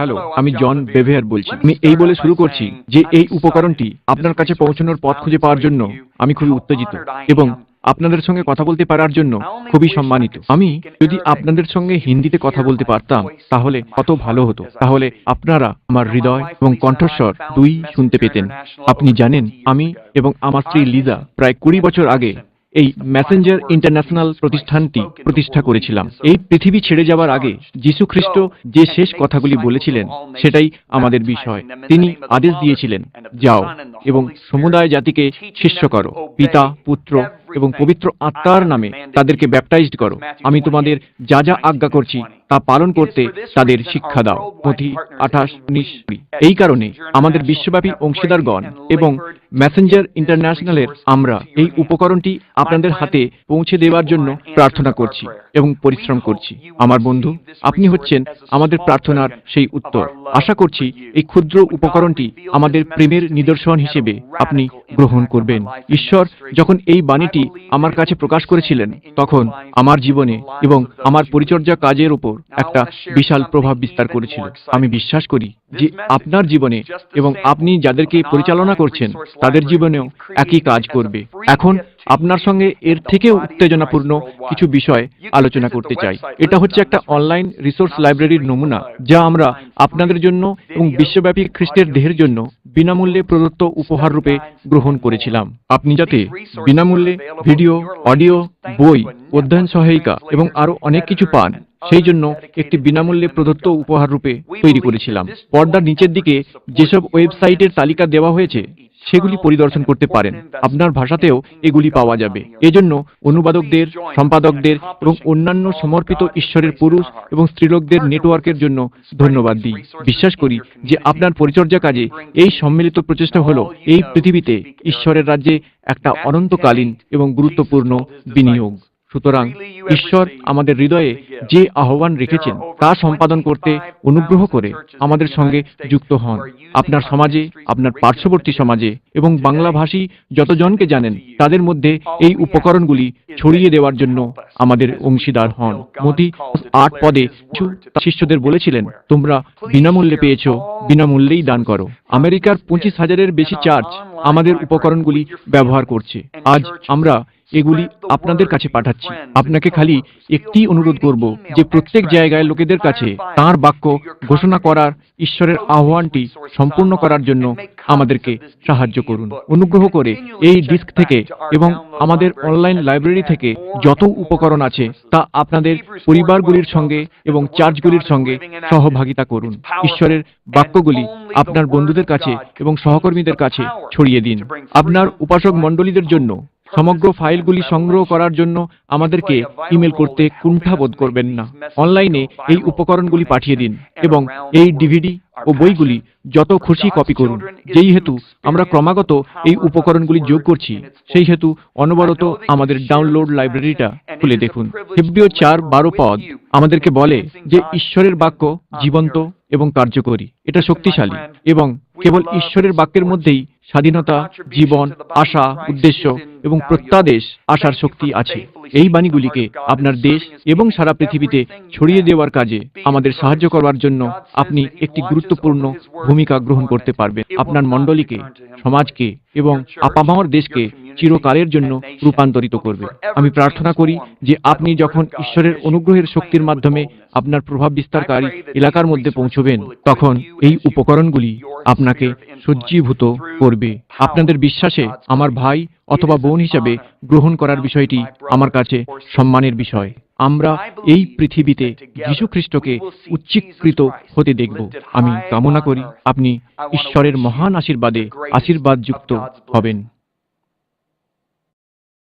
Hello, আমি জন বেভেয়ার বলছি। আমি এই বলে শুরু করছি যে এই উপকরণটি আপনার কাছে পৌঁছানোর পথ খুঁজে পাওয়ার জন্য আমি খুবই উত্তেজিত এবং আপনাদের সঙ্গে কথা বলতে পারার জন্য খুবই সম্মানিত। আমি যদি আপনাদের সঙ্গে হিন্দিতে কথা বলতে পারতাম তাহলে কত ভালো হতো। তাহলে আপনারা আমার হৃদয় এবং কণ্ঠস্বর দুই শুনতে পেতেন। আপনি জানেন, আমি এবং আমার স্ত্রী লিজা প্রায় 20 বছর আগে এই মেসেঞ্জার ইন্টারন্যাশনাল প্রতিষ্ঠানটি প্রতিষ্ঠা করেছিলাম। এই পৃথিবী ছেড়ে যাওয়ার আগে যীশু খ্রিস্ট যে শেষ কথাগুলি বলেছিলেন সেটাই আমাদের বিষয়। তিনি আদেশ দিয়েছিলেন, যাও এবং সমুদায় জাতিকে শিষ্য করো, পিতা, পুত্র এবং পবিত্র আত্মার নামে তাদেরকে ব্যাপটাইজড করো। আমি তোমাদের যা যা আজ্ঞা করছি তা পালন করতে তাদের শিক্ষা দাও। মথি 28:19। এই কারণে আমাদের বিশ্বব্যাপী অংশীদারগণ এবং মেসেঞ্জার ইন্টারন্যাশনালের আমরা এই উপকরণটি আপনাদের হাতে পৌঁছে দেওয়ার জন্য প্রার্থনা করছি এবং পরিশ্রম করছি। আমার বন্ধু, আপনি হচ্ছেন আমাদের প্রার্থনার সেই উত্তর। আশা করছি এই ক্ষুদ্র উপকরণটি আমাদের প্রেমের নিদর্শন হিসেবে আপনি গ্রহণ করবেন। ঈশ্বর যখন এই বাণীটি আমার কাছে প্রকাশ করেছিলেন তখন আমার জীবনে এবং আমার পরিচর্যা কাজের উপর একটা বিশাল প্রভাব বিস্তার করেছিল। আমি বিশ্বাস করি যে আপনার জীবনে এবং আপনি যাদেরকে পরিচালনা করছেন তাদের জীবনেও একই কাজ করবে। এখন আপনার সঙ্গে এর থেকেও উত্তেজনাপূর্ণ কিছু বিষয় আলোচনা করতে চাই। এটা হচ্ছে একটা অনলাইন রিসোর্স লাইব্রেরির নমুনা যা আমরা আপনাদের জন্য এবং বিশ্বব্যাপী খ্রিস্টের দেহের জন্য বিনামূল্যে প্রদত্ত উপহার রূপে গ্রহণ করেছিলাম। আপনি যাতে বিনামূল্যে ভিডিও, অডিও, বই, অধ্যয়ন সহায়িকা এবং আরো অনেক কিছু পান সেই জন্য একটি বিনামূল্যে প্রদত্ত উপহার রূপে তৈরি করেছিলাম। পর্দার নিচের দিকে যেসব ওয়েবসাইটের তালিকা দেওয়া হয়েছে সেগুলি পরিদর্শন করতে পারেন। আপনার ভাষাতেও এগুলি পাওয়া যাবে। এজন্য অনুবাদকদের, সম্পাদকদের এবং অন্যান্য সমর্পিত ঈশ্বরের পুরুষ এবং স্ত্রীলোকদের নেটওয়ার্কের জন্য ধন্যবাদ দিই। বিশ্বাস করি যে আপনার পরিচর্যা কাজে এই সম্মিলিত প্রচেষ্টা হল এই পৃথিবীতে ঈশ্বরের রাজ্যে একটা অনন্তকালীন এবং গুরুত্বপূর্ণ বিনিয়োগ। সুতরাং ঈশ্বর আমাদের হৃদয়ে যে আহ্বান রেখেছেন তা সম্পাদন করতে অনুগ্রহ করে আমাদের সঙ্গে যুক্ত হন। আপনার সমাজে, আপনার পার্শ্ববর্তী সমাজে এবং বাংলাভাষী যতজনকে জানেন তাদের মধ্যে এই উপকরণগুলি ছড়িয়ে দেওয়ার জন্য আমাদের অংশীদার হন। মতি 8 শিষ্যদের বলেছিলেন, তোমরা বিনামূল্যে পেয়েছ, বিনামূল্যেই দান করো। আমেরিকার 25,000-এর বেশি চার্চ আমাদের উপকরণগুলি ব্যবহার করছে। আজ আমরা এগুলি আপনাদের কাছে পাঠাচ্ছি। আপনাকে খালি একটি অনুরোধ করব যে প্রত্যেক জায়গায় লোকেদের কাছে তাঁর বাক্য ঘোষণা করার ঈশ্বরের আহ্বানটি সম্পূর্ণ করার জন্য আমাদেরকে সাহায্য করুন। অনুগ্রহ করে এই ডিস্ক থেকে এবং আমাদের অনলাইন লাইব্রেরি থেকে যত উপকরণ আছে তা আপনাদের পরিবারগুলির সঙ্গে এবং চার্চগুলির সঙ্গে সহভাগিতা করুন। ঈশ্বরের বাক্যগুলি আপনার বন্ধুদের কাছে এবং সহকর্মীদের কাছে ছড়িয়ে দিন। আপনার উপাসক মণ্ডলীদের জন্য সমগ্র ফাইলগুলি সংগ্রহ করার জন্য আমাদেরকে ইমেল করতে কুণ্ঠাবোধ করবেন না। অনলাইনে এই উপকরণগুলি পাঠিয়ে দিন এবং এই ডিভিডি ও বইগুলি যত খুশি কপি করুন। যেই হেতু আমরা ক্রমাগত এই উপকরণগুলি যোগ করছি সেই হেতু অনবরত আমাদের ডাউনলোড লাইব্রেরিটা খুলে দেখুন। হেব্রিয় 4:12 পদ আমাদেরকে বলে যে ঈশ্বরের বাক্য জীবন্ত এবং কার্যকরী। এটা শক্তিশালী এবং কেবল ঈশ্বরের বাক্যের মধ্যেই স্বাধীনতা, জীবন, আশা, উদ্দেশ্য এবং প্রত্যাদেশ আসার শক্তি আছে। এই বাণীগুলিকে আপনার দেশ এবং সারা পৃথিবীতে ছড়িয়ে দেওয়ার কাজে আমাদের সাহায্য করার জন্য আপনি একটি গুরুত্বপূর্ণ ভূমিকা গ্রহণ করতে পারবেন। আপনার মণ্ডলীকে, সমাজকে এবং আপামর দেশকে চিরকালের জন্য রূপান্তরিত করবে। আমি প্রার্থনা করি যে আপনি যখন ঈশ্বরের অনুগ্রহের শক্তির মাধ্যমে আপনার প্রভাব বিস্তারকারী এলাকার মধ্যে পৌঁছবেন তখন এই উপকরণগুলি আপনাকে সজ্জীভূত করবে। আপনাদের বিশ্বাসে আমার ভাই অথবা বোন হিসাবে গ্রহণ করার বিষয়টি আমার কাছে সম্মানের বিষয়। আমরা এই পৃথিবীতে যীশু খ্রিস্টকে উচ্চীকৃত হতে দেখব। আমি কামনা করি আপনি ঈশ্বরের মহান আশীর্বাদে আশীর্বাদযুক্ত হবেন।